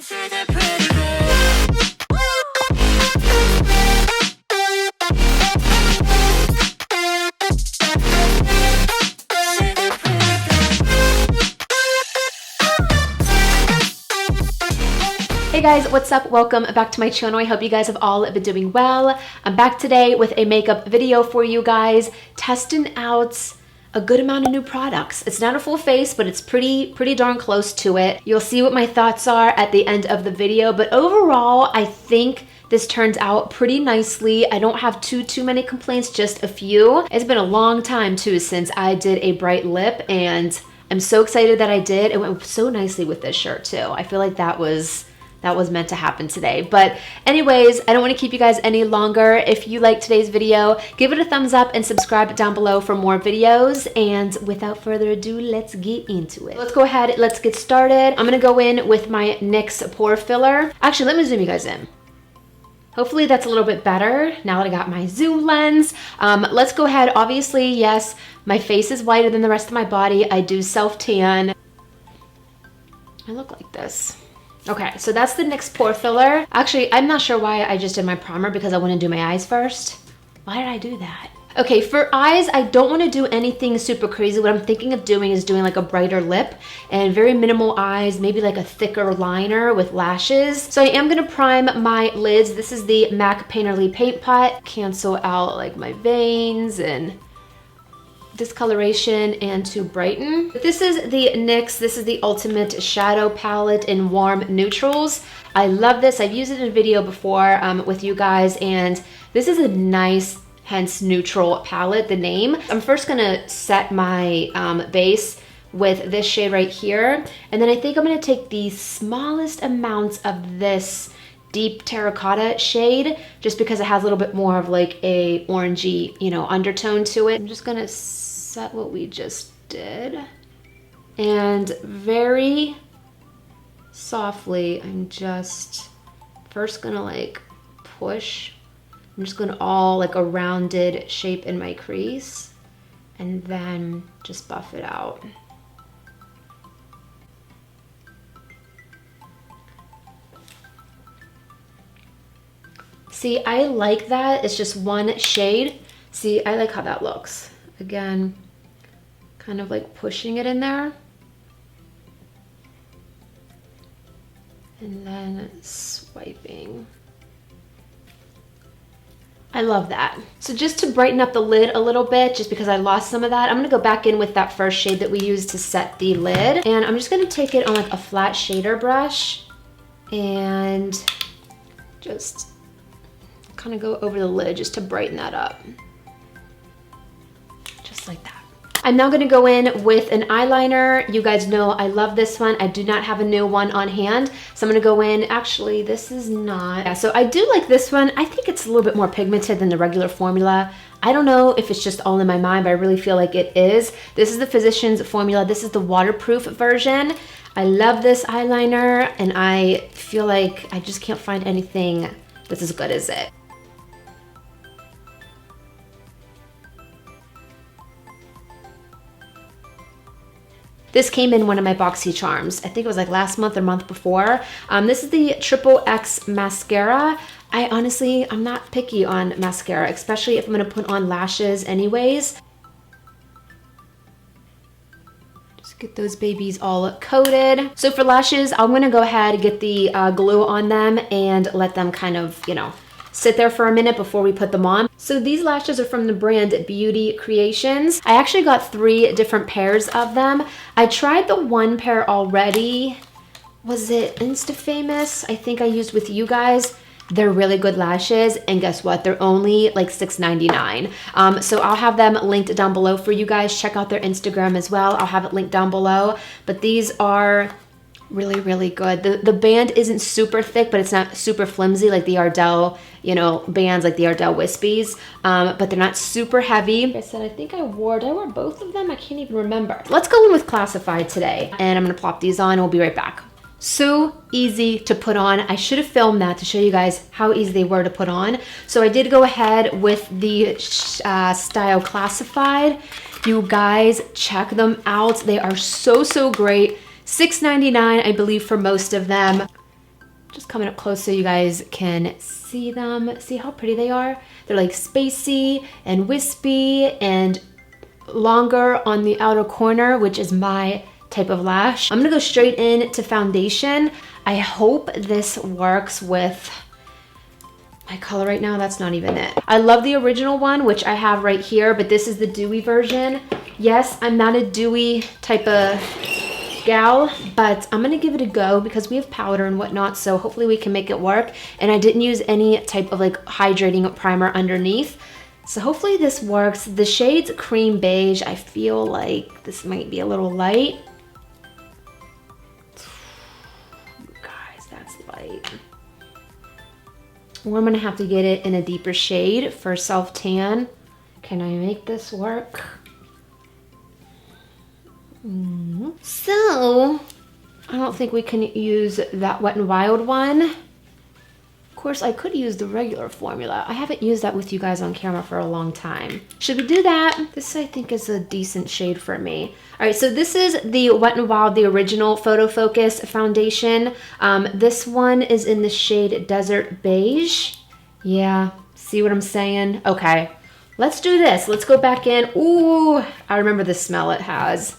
Hey guys, what's up? Welcome back to my channel. I hope you guys have all been doing well. I'm back today with a makeup video for you guys, testing out a good amount of new products. It's not a full face, but it's pretty darn close to it. You'll see what my thoughts are at the end of the video, but overall, I think this turns out pretty nicely. I don't have too many complaints, just a few. It's been a long time too since I did a bright lip, and I'm so excited that I did. It went so nicely with this shirt too. I feel like that was meant to happen today. But anyways, I don't want to keep you guys any longer. If you like today's video, give it a thumbs up and subscribe down below for more videos. And without further ado, let's get into it. Let's go ahead, let's get started. I'm gonna go in with my NYX pore filler. Actually, let me zoom you guys in. Hopefully that's a little bit better now that I got my zoom lens. Let's go ahead. Obviously, yes, my face is whiter than the rest of my body. I do self-tan. I look like this. Okay, so that's the NYX pore filler. Actually, I'm not sure why I just did my primer because I want to do my eyes first. Why did I do that? Okay, for eyes, I don't want to do anything super crazy. What I'm thinking of doing is doing like a brighter lip and very minimal eyes, maybe like a thicker liner with lashes. So I am going to prime my lids. This is the MAC Painterly Paint Pot. Cancel out like my veins and discoloration and to brighten. This is the NYX, this is the Ultimate Shadow Palette in Warm Neutrals. I love this. I've used it in a video before with you guys, and this is a nice, hence neutral palette, the name. I'm first gonna set my base with this shade right here, and then I think I'm gonna take the smallest amounts of this deep terracotta shade, just because it has a little bit more of like a orangey, you know, undertone to it. I'm just gonna set what we just did, and very softly, I'm just first gonna like push. I'm just gonna all like a rounded shape in my crease, and then just buff it out. See, I like that. It's just one shade. See, I like how that looks. Again, kind of like pushing it in there. And then swiping. I love that. So just to brighten up the lid a little bit, just because I lost some of that, I'm gonna go back in with that first shade that we used to set the lid. And I'm just gonna take it on like a flat shader brush and just kind of go over the lid just to brighten that up. Just like that. I'm now gonna go in with an eyeliner. You guys know I love this one. I do not have a new one on hand, so I'm gonna go in. Actually, this is not. Yeah, so I do like this one. I think it's a little bit more pigmented than the regular formula. I don't know if it's just all in my mind, but I really feel like it is. This is the Physicians formula. This is the waterproof version. I love this eyeliner, and I feel like I just can't find anything that's as good as it. This came in one of my Boxy Charms. I think it was like last month or month before. This is the XXX mascara. I'm not picky on mascara, especially if I'm gonna put on lashes anyways. Just get those babies all coated. So for lashes, I'm gonna go ahead and get the glue on them and let them kind of, you know, sit there for a minute before we put them on. So these lashes are from the brand Beauty Creations. I actually got 3 different pairs of them. I tried the one pair already. Was it Insta-Famous? I think I used with you guys. They're really good lashes, and guess what? They're only like $6.99. So I'll have them linked down below for you guys. Check out their Instagram as well. I'll have it linked down below. But these are really good. The band isn't super thick, but it's not super flimsy like the Ardell, you know, bands like the Ardell Wispies, but they're not super heavy. Like I said, I think did I wore both of them? I can't even remember. Let's go in with Classified today, and I'm gonna plop these on and we'll be right back. So easy to put on. I should have filmed that to show you guys how easy they were to put on. So I did go ahead with the style Classified. You guys check them out. They are so great. $6.99, I believe, for most of them. Just coming up close so you guys can see them. See how pretty they are? They're like spacey and wispy and longer on the outer corner, which is my type of lash. I'm gonna go straight in to foundation. I hope this works with my color right now. That's not even it. I love the original one, which I have right here, but this is the dewy version. Yes, I'm not a dewy type of gal, but I'm gonna give it a go because we have powder and whatnot, so hopefully we can make it work. And I didn't use any type of like hydrating primer underneath, so hopefully this works. The shade's cream beige. I feel like this might be a little light. Guys, that's light. Or I'm gonna have to get it in a deeper shade for self-tan. Can I make this work? So, I don't think we can use that Wet n Wild one. Of course, I could use the regular formula. I haven't used that with you guys on camera for a long time. Should we do that? This, I think, is a decent shade for me. All right, so this is the Wet n Wild, the original Photo Focus foundation. This one is in the shade Desert Beige. Yeah, see what I'm saying? Okay, let's do this. Let's go back in. Ooh, I remember the smell it has.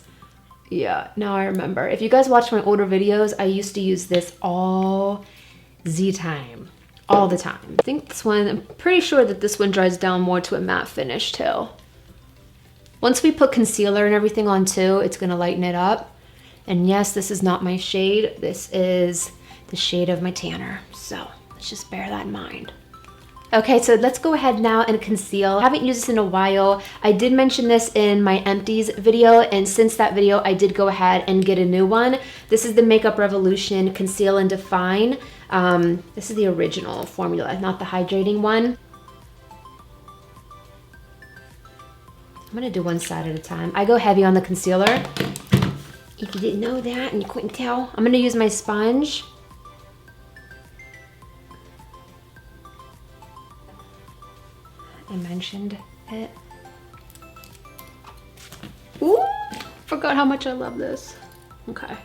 Yeah, now I remember. If you guys watch my older videos, I used to use this all the time. All the time. I think this one, I'm pretty sure that this one dries down more to a matte finish too. Once we put concealer and everything on too, it's gonna lighten it up. And yes, this is not my shade. This is the shade of my tanner. So let's just bear that in mind. Okay, so let's go ahead now and conceal. I haven't used this in a while. I did mention this in my empties video, and since that video, I did go ahead and get a new one. This is the Makeup Revolution Conceal and Define. This is the original formula, not the hydrating one. I'm gonna do one side at a time. I go heavy on the concealer. If you didn't know that and you couldn't tell, I'm gonna use my sponge. I mentioned it. Ooh, forgot how much I love this. Okay.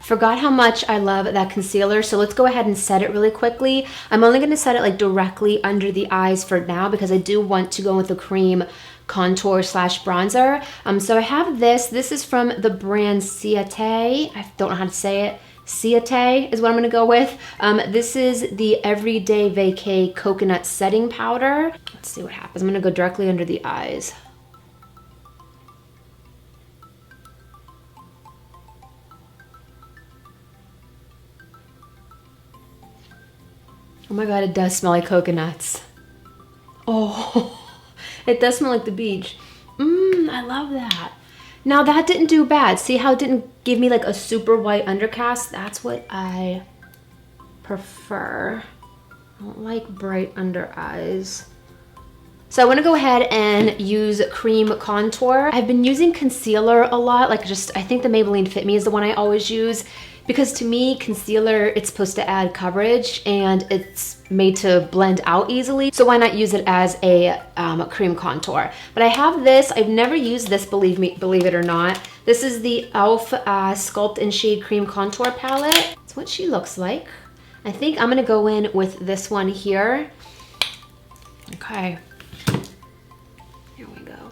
Forgot how much I love that concealer, so let's go ahead and set it really quickly. I'm only gonna set it like directly under the eyes for now because I do want to go with the cream contour slash bronzer. So I have this. This is from the brand Ciate. I don't know how to say it. Ciate is what I'm gonna go with. This is the Everyday Vacay Coconut Setting Powder. Let's see what happens. I'm gonna go directly under the eyes. Oh my God, it does smell like coconuts. Oh, it does smell like the beach. I love that. Now that didn't do bad. See how it didn't give me like a super white undercast? That's what I prefer. I don't like bright under eyes. So I want to go ahead and use cream contour. I've been using concealer a lot, like I think the Maybelline Fit Me is the one I always use, because to me, concealer, it's supposed to add coverage and it's made to blend out easily. So why not use it as a cream contour? But I have this, I've never used this, believe it or not. This is the e.l.f. Sculpt and Shade Cream Contour Palette. That's what she looks like. I think I'm gonna go in with this one here. Okay. Here we go.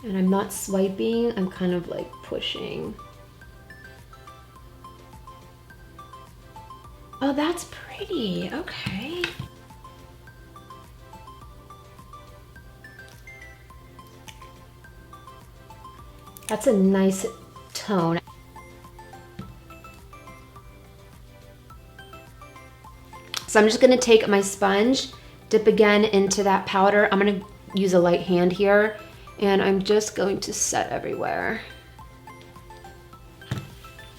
And I'm not swiping, I'm kind of like pushing. Oh, that's pretty, okay. That's a nice tone. So I'm just gonna take my sponge, dip again into that powder. I'm gonna use a light hand here, and I'm just going to set everywhere.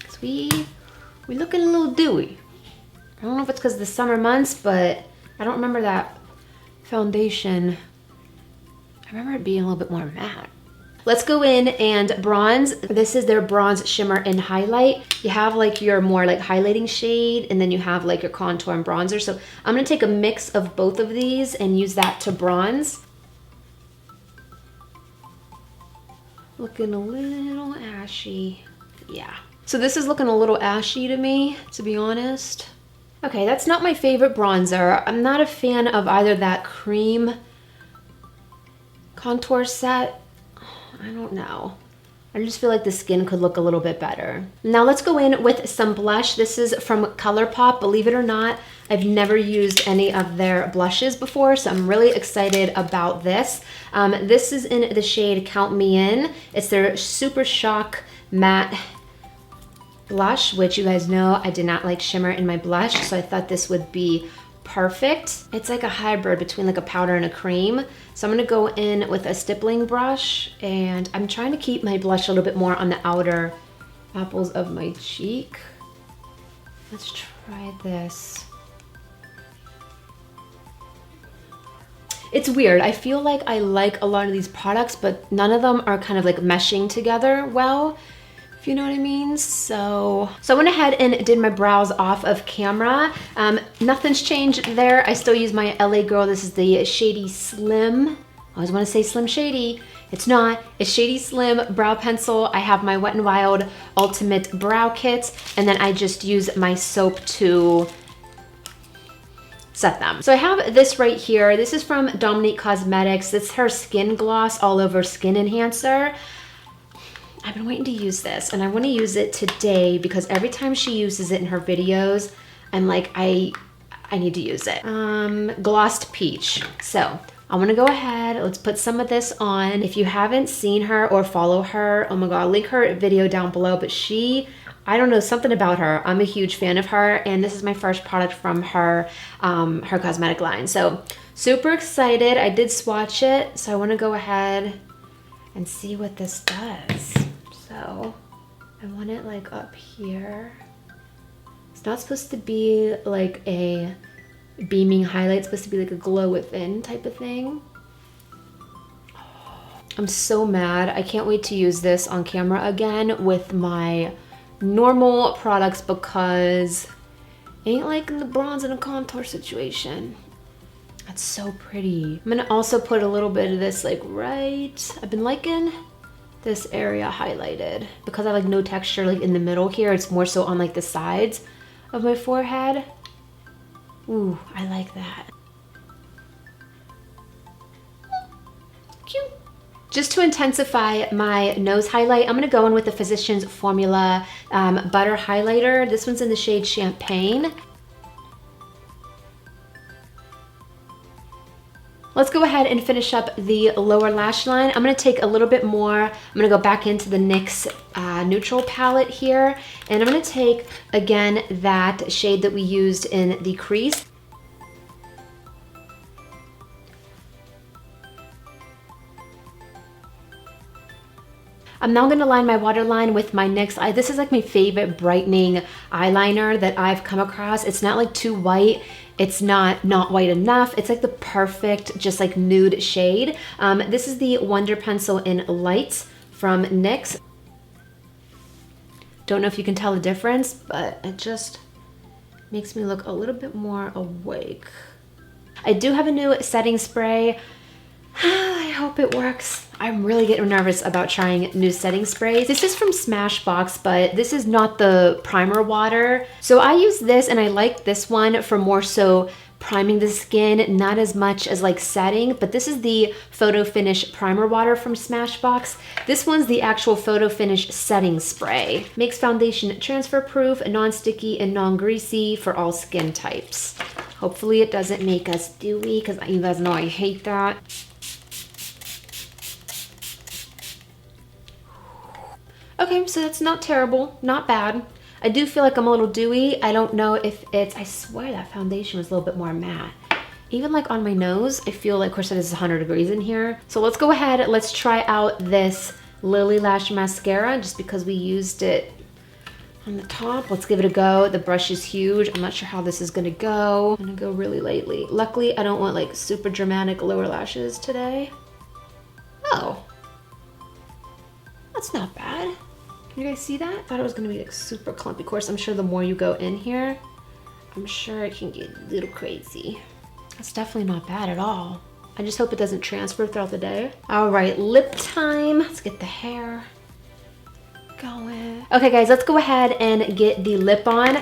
Cause we looking a little dewy. I don't know if it's because of the summer months, but I don't remember that foundation. I remember it being a little bit more matte. Let's go in and bronze. This is their Bronze Shimmer and Highlight. You have like your more like highlighting shade, and then you have like your contour and bronzer. So I'm gonna take a mix of both of these and use that to bronze. Looking a little ashy. Yeah. So this is looking a little ashy to me, to be honest. Okay, that's not my favorite bronzer. I'm not a fan of either that cream contour set. I don't know. I just feel like the skin could look a little bit better. Now let's go in with some blush. This is from ColourPop. Believe it or not, I've never used any of their blushes before, so I'm really excited about this. This is in the shade Count Me In. It's their Super Shock Matte blush, which you guys know I did not like shimmer in my blush, so I thought this would be perfect. It's like a hybrid between like a powder and a cream. So I'm gonna go in with a stippling brush, and I'm trying to keep my blush a little bit more on the outer apples of my cheek. Let's try this. It's weird. I feel like I like a lot of these products, but none of them are kind of like meshing together well, you know what I mean? So I went ahead and did my brows off of camera. Nothing's changed there. I still use my LA Girl. This is the Shady Slim. I always want to say Slim Shady. It's not. It's Shady Slim brow pencil. I have my Wet n Wild Ultimate Brow Kit, and then I just use my soap to set them. So I have this right here. This is from Dominique Cosmetics. It's her Skin Gloss All Over Skin Enhancer. I've been waiting to use this, and I want to use it today because every time she uses it in her videos, I'm like, I need to use it. Glossed Peach. So I'm gonna go ahead, let's put some of this on. If you haven't seen her or follow her, oh my God, I'll link her video down below, but I don't know, something about her. I'm a huge fan of her, and this is my first product from her, her cosmetic line. So super excited. I did swatch it, so I wanna go ahead and see what this does. So I want it like up here. It's not supposed to be like a beaming highlight. It's supposed to be like a glow within type of thing. I'm so mad. I can't wait to use this on camera again with my normal products because ain't like in the bronze and a contour situation. That's so pretty. I'm gonna also put a little bit of this like right, I've been liking this area highlighted because I like no texture like in the middle here. It's more so on like the sides of my forehead. Ooh, I like that. Cute. Just to intensify my nose highlight, I'm gonna go in with the Physicians Formula Butter Highlighter. This one's in the shade Champagne. Let's go ahead and finish up the lower lash line. I'm gonna take a little bit more. I'm gonna go back into the NYX neutral palette here, and I'm gonna take, again, that shade that we used in the crease. I'm now gonna line my waterline with my NYX. This is like my favorite brightening eyeliner that I've come across. It's not like too white. It's not white enough. It's like the perfect, just like nude shade. This is the Wonder Pencil in Light from NYX. Don't know if you can tell the difference, but it just makes me look a little bit more awake. I do have a new setting spray. I hope it works. I'm really getting nervous about trying new setting sprays. This is from Smashbox, but this is not the primer water. So I use this, and I like this one for more so priming the skin, not as much as like setting, but this is the Photo Finish Primer Water from Smashbox. This one's the actual Photo Finish setting spray. Makes foundation transfer proof, non-sticky, and non-greasy for all skin types. Hopefully it doesn't make us dewy, because you guys know I hate that. Okay, so that's not terrible, not bad. I do feel like I'm a little dewy. I don't know if it's, I swear that foundation was a little bit more matte. Even like on my nose, I feel like, of course, it is 100 degrees in here. So let's go ahead, let's try out this Lily Lash Mascara just because we used it on the top. Let's give it a go. The brush is huge. I'm not sure how this is gonna go. I'm gonna go really lightly. Luckily, I don't want like super dramatic lower lashes today. Oh, that's not bad. Can you guys see that? I thought it was gonna be like super clumpy. Of course, I'm sure the more you go in here, I'm sure it can get a little crazy. That's definitely not bad at all. I just hope it doesn't transfer throughout the day. All right, lip time. Let's get the hair going. Okay guys, let's go ahead and get the lip on.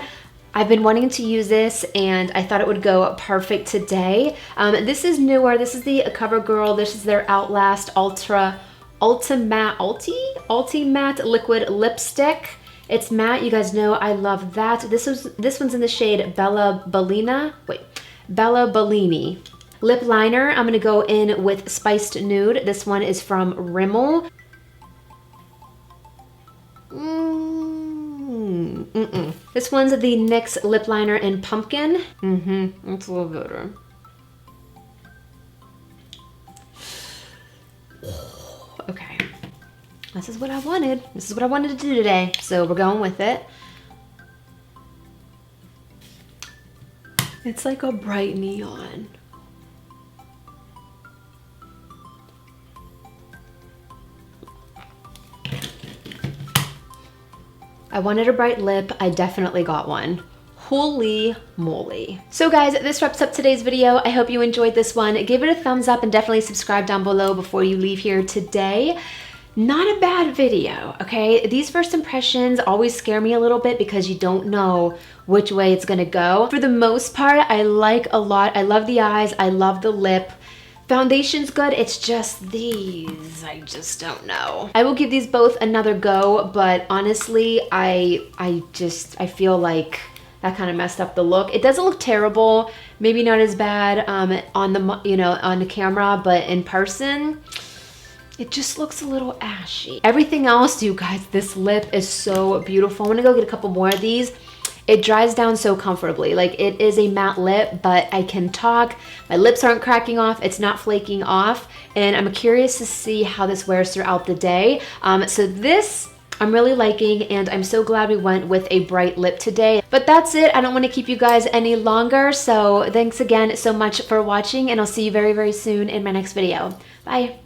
I've been wanting to use this and I thought it would go perfect today. This is newer. This is the CoverGirl. This is their Outlast Ulti Matte Liquid Lipstick. It's matte. You guys know I love that. This one's in the shade Bella Bellini. Lip liner, I'm gonna go in with Spiced Nude. This one is from Rimmel. This one's the NYX lip liner in Pumpkin. It's a little better. Okay, this is what I wanted. This is what I wanted to do today, so we're going with it. It's like a bright neon. I wanted a bright lip. I definitely got one. Holy moly. So guys, this wraps up today's video. I hope you enjoyed this one. Give it a thumbs up and definitely subscribe down below before you leave here today. Not a bad video, okay? These first impressions always scare me a little bit because you don't know which way it's gonna go. For the most part, I like a lot. I love the eyes, I love the lip. Foundation's good, it's just these, I just don't know. I will give these both another go, but honestly, I feel like that kind of messed up the look. It doesn't look terrible, maybe not as bad on the camera, but in person, it just looks a little ashy. Everything else, you guys, this lip is so beautiful. I'm gonna go get a couple more of these. It dries down so comfortably. Like, it is a matte lip, but I can talk. My lips aren't cracking off. It's not flaking off. And I'm curious to see how this wears throughout the day. So this I'm really liking, and I'm so glad we went with a bright lip today. But that's it. I don't want to keep you guys any longer. So thanks again so much for watching, and I'll see you very, very soon in my next video. Bye.